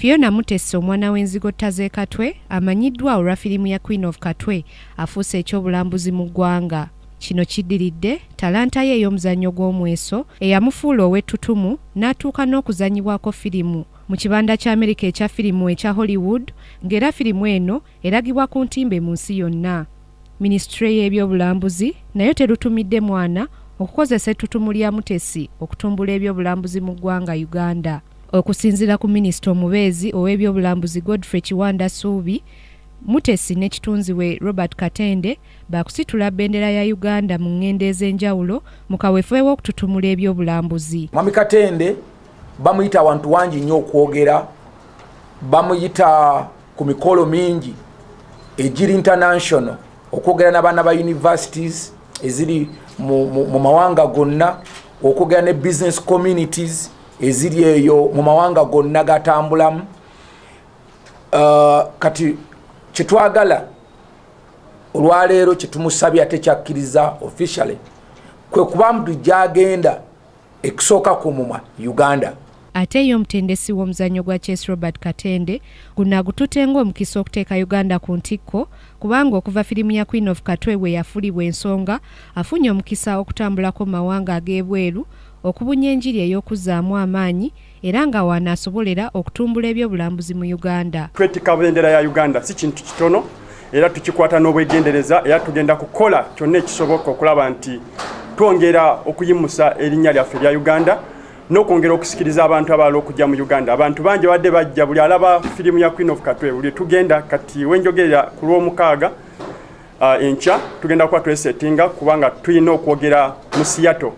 Fiona Mutesi omwana w'enzigo Taze Katwe amanyiddwa olwa firimu ya Queen of Katwe afuuse ekyobulambuzi mu ggwanga. Kino kiddiridde talanta ye ey'omuzannyo gw'omweso eyamufuula ow'ettutumu n'atuuka n'okuzannyibwako firimu mu kibanda kya Amerika ekya firimu ekya Hollywood, ng'era firimu eno eragibwa ku ntimbe mu nsi yonna. Minisitule y'ebyobulambuzi nayo terutumidde mwana okukozesa ettutumu lya Mutesi okutumbula ebyobulambuzi mu ggwanga Uganda. Okusinziira ku minisita omubeezi ow'ebyobulambuzi Godfrey Kiwanda Suubi, Mutesi n'ekitunzi we Robert Katende bakusitula bendera ya Uganda mu ngendo ez'enjawulo mu kaweefube w'okututumula ebyobulambuzi. Mwami Katende bamuyita abantu wangi nnyo okwogera, bamuyita ku mikolo mingi egiri international okwogera n'abaana ba universities eziri mu mawanga gonna, okwogera ne business communities eziri eyo mu mawanga gonna gatambulamu. Kati kyetwagala olwaleero kyetumusabye ate kyakkiriza officially kwe kuba mbu gyagenda ekusooka ku mumwa Uganda. Ate yo omutendesi w'omuzannyo gwa chess Robert Katende guno agutute ng'omukisa okuteeka Uganda ku ntikko, kubanga okuva firimu ya Queen of Katwe we yafulibwa ensonga afunye omukisa okutambulako mawanga ag'ebweru okubunya enjiri ey'okuzaamu amaanyi era nga wanaasobolera okutumbula ebyobulambuzi mu Uganda. Twetika bendera ya Uganda si kintu kitono era tukikwata n'obwegendereza era tugenda kukola kyonna ekisoboka okulaba nti twongera okuyimusa erinnya lyaffe lya Uganda n'okwongera okusikiriza abantu abalala okujja mu Uganda. Abantu bangi badde bajja, buli alaba firimu ya Queen of Katwe buli tugenda kati wenjogerera ku lw'omukaaga enkya tugenda kuba twesettinga kubanga tulina okwogera mu Seattle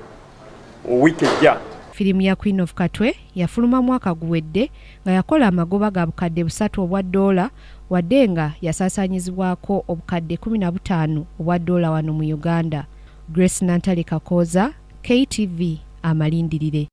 wiki ejja. Firimu ya Queen of Katwe yafuluma mwaka guwedde nga yakola amagoba ga bukadde 3 obwa $, wadde nga yasaasaanyizibwako obukadde 15 obwa $. Wano mu Uganda. Grace Nantale Kakoza, KTV, Amalindirire.